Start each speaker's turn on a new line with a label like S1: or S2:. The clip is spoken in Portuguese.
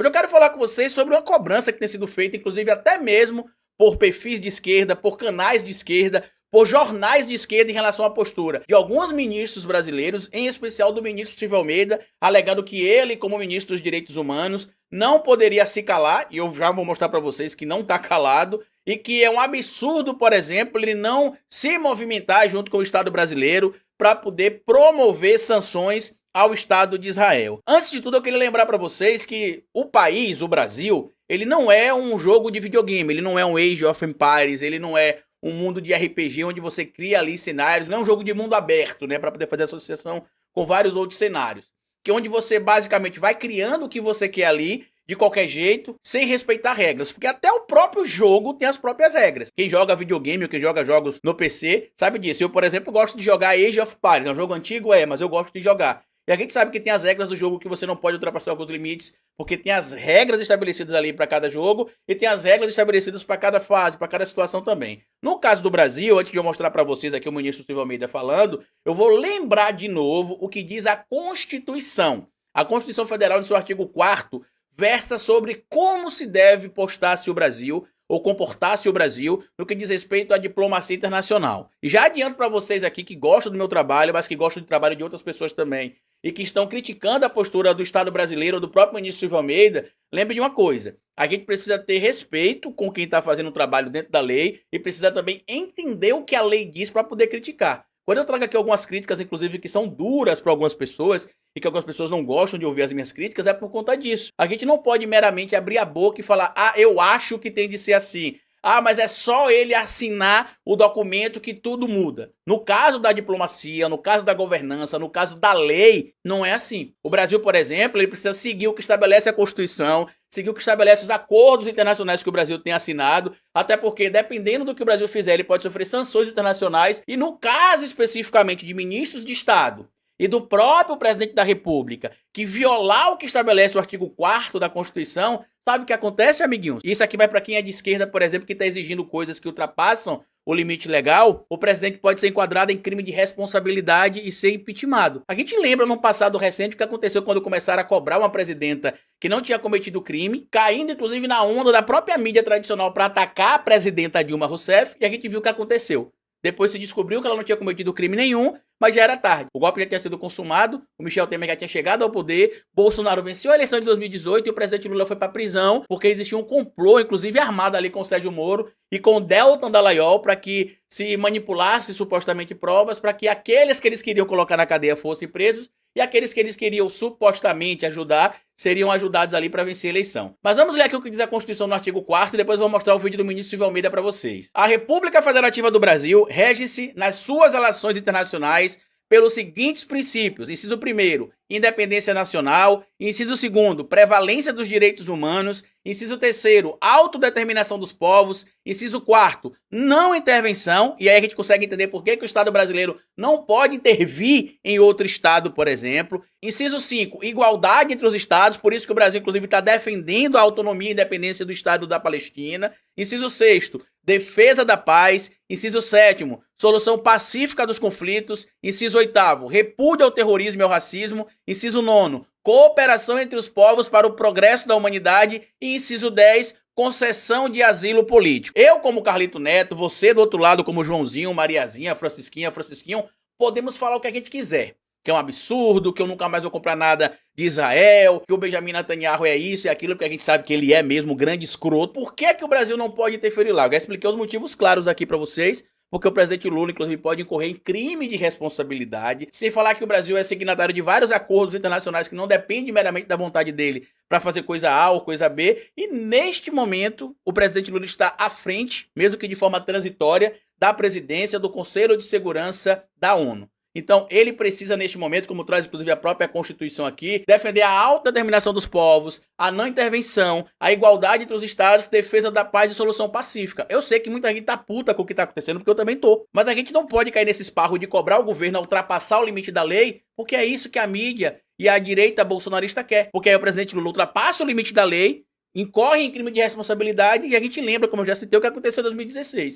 S1: Hoje eu quero falar com vocês sobre uma cobrança que tem sido feita, inclusive até mesmo por perfis de esquerda, por canais de esquerda, por jornais de esquerda em relação à postura de alguns ministros brasileiros, em especial do ministro Silvio Almeida, alegando que ele, como ministro dos Direitos Humanos, não poderia se calar, e eu já vou mostrar para vocês que não está calado, e que é um absurdo, por exemplo, ele não se movimentar junto com o Estado brasileiro para poder promover sanções ao Estado de Israel. Antes de tudo, eu queria lembrar para vocês que o país, o Brasil, ele não é um jogo de videogame, ele não é um Age of Empires, ele não é um mundo de RPG onde você cria ali cenários, não é um jogo de mundo aberto, né, para poder fazer associação com vários outros cenários, que é onde você basicamente vai criando o que você quer ali, de qualquer jeito, sem respeitar regras, porque até o próprio jogo tem as próprias regras. Quem joga videogame ou quem joga jogos no PC sabe disso. Eu, por exemplo, gosto de jogar Age of Empires, é um jogo antigo, mas eu gosto de jogar. E a gente sabe que tem as regras do jogo que você não pode ultrapassar alguns limites, porque tem as regras estabelecidas ali para cada jogo e tem as regras estabelecidas para cada fase, para cada situação também. No caso do Brasil, antes de eu mostrar para vocês aqui o ministro Silvio Almeida falando, eu vou lembrar de novo o que diz a Constituição. A Constituição Federal, no seu artigo 4º, versa sobre como se deve postar-se o Brasil ou comportar-se o Brasil no que diz respeito à diplomacia internacional. E já adianto para vocês aqui que gostam do meu trabalho, mas que gostam do trabalho de outras pessoas também, e que estão criticando a postura do Estado brasileiro ou do próprio ministro Silvio Almeida, lembre de uma coisa: a gente precisa ter respeito com quem está fazendo o trabalho dentro da lei e precisa também entender o que a lei diz para poder criticar. Quando eu trago aqui algumas críticas, inclusive, que são duras para algumas pessoas e que algumas pessoas não gostam de ouvir as minhas críticas, é por conta disso. A gente não pode meramente abrir a boca e falar: ah, eu acho que tem de ser assim. Ah, mas é só ele assinar o documento que tudo muda. No caso da diplomacia, no caso da governança, no caso da lei, não é assim. O Brasil, por exemplo, ele precisa seguir o que estabelece a Constituição, seguir o que estabelece os acordos internacionais que o Brasil tem assinado, até porque, dependendo do que o Brasil fizer, ele pode sofrer sanções internacionais. E no caso especificamente de ministros de Estado e do próprio presidente da República, que violar o que estabelece o artigo 4º da Constituição, sabe o que acontece, amiguinhos? Isso aqui vai para quem é de esquerda, por exemplo, que está exigindo coisas que ultrapassam o limite legal. O presidente pode ser enquadrado em crime de responsabilidade e ser impeachmentado. A gente lembra no passado recente o que aconteceu quando começaram a cobrar uma presidenta que não tinha cometido crime, caindo inclusive na onda da própria mídia tradicional para atacar a presidenta Dilma Rousseff, e a gente viu o que aconteceu. Depois se descobriu que ela não tinha cometido crime nenhum, mas já era tarde. O golpe já tinha sido consumado, o Michel Temer já tinha chegado ao poder, Bolsonaro venceu a eleição de 2018 e o presidente Lula foi para a prisão, porque existia um complô, inclusive armado ali com o Sérgio Moro e com o Deltan Dallagnol, para que se manipulasse supostamente provas, para que aqueles que eles queriam colocar na cadeia fossem presos e aqueles que eles queriam supostamente ajudar seriam ajudados ali para vencer a eleição. Mas vamos ler aqui o que diz a Constituição no artigo 4º e depois eu vou mostrar o vídeo do ministro Silvio Almeida para vocês. A República Federativa do Brasil rege-se nas suas relações internacionais pelos seguintes princípios: inciso 1º, independência nacional; inciso 2º, prevalência dos direitos humanos; inciso 3º, autodeterminação dos povos; inciso 4º, não intervenção, e aí a gente consegue entender por que o Estado brasileiro não pode intervir em outro Estado, por exemplo; inciso 5º, igualdade entre os Estados, por isso que o Brasil inclusive está defendendo a autonomia e independência do Estado da Palestina; inciso 6º, defesa da paz; inciso 7º, solução pacífica dos conflitos; inciso 8º, repúdio ao terrorismo e ao racismo; inciso 9º, cooperação entre os povos para o progresso da humanidade; e inciso 10, concessão de asilo político. Eu, como Carlito Neto, você do outro lado como Joãozinho, Mariazinha, Francisquinha, Francisquinho, podemos falar o que a gente quiser. Que é um absurdo, que eu nunca mais vou comprar nada de Israel, que o Benjamin Netanyahu é isso e aquilo, porque a gente sabe que ele é mesmo grande escroto. Por que que o Brasil não pode interferir lá? Eu já expliquei os motivos claros aqui para vocês, porque o presidente Lula, inclusive, pode incorrer em crime de responsabilidade, sem falar que o Brasil é signatário de vários acordos internacionais que não dependem meramente da vontade dele para fazer coisa A ou coisa B, e neste momento o presidente Lula está à frente, mesmo que de forma transitória, da presidência do Conselho de Segurança da ONU. Então ele precisa neste momento, como traz inclusive a própria Constituição aqui, defender a autodeterminação dos povos, a não intervenção, a igualdade entre os estados, defesa da paz e solução pacífica. Eu sei que muita gente tá puta com o que tá acontecendo, porque eu também tô. Mas a gente não pode cair nesse esparro de cobrar o governo a ultrapassar o limite da lei, porque é isso que a mídia e a direita bolsonarista quer. Porque aí o presidente Lula ultrapassa o limite da lei, incorre em crime de responsabilidade, e a gente lembra, como eu já citei, o que aconteceu em 2016.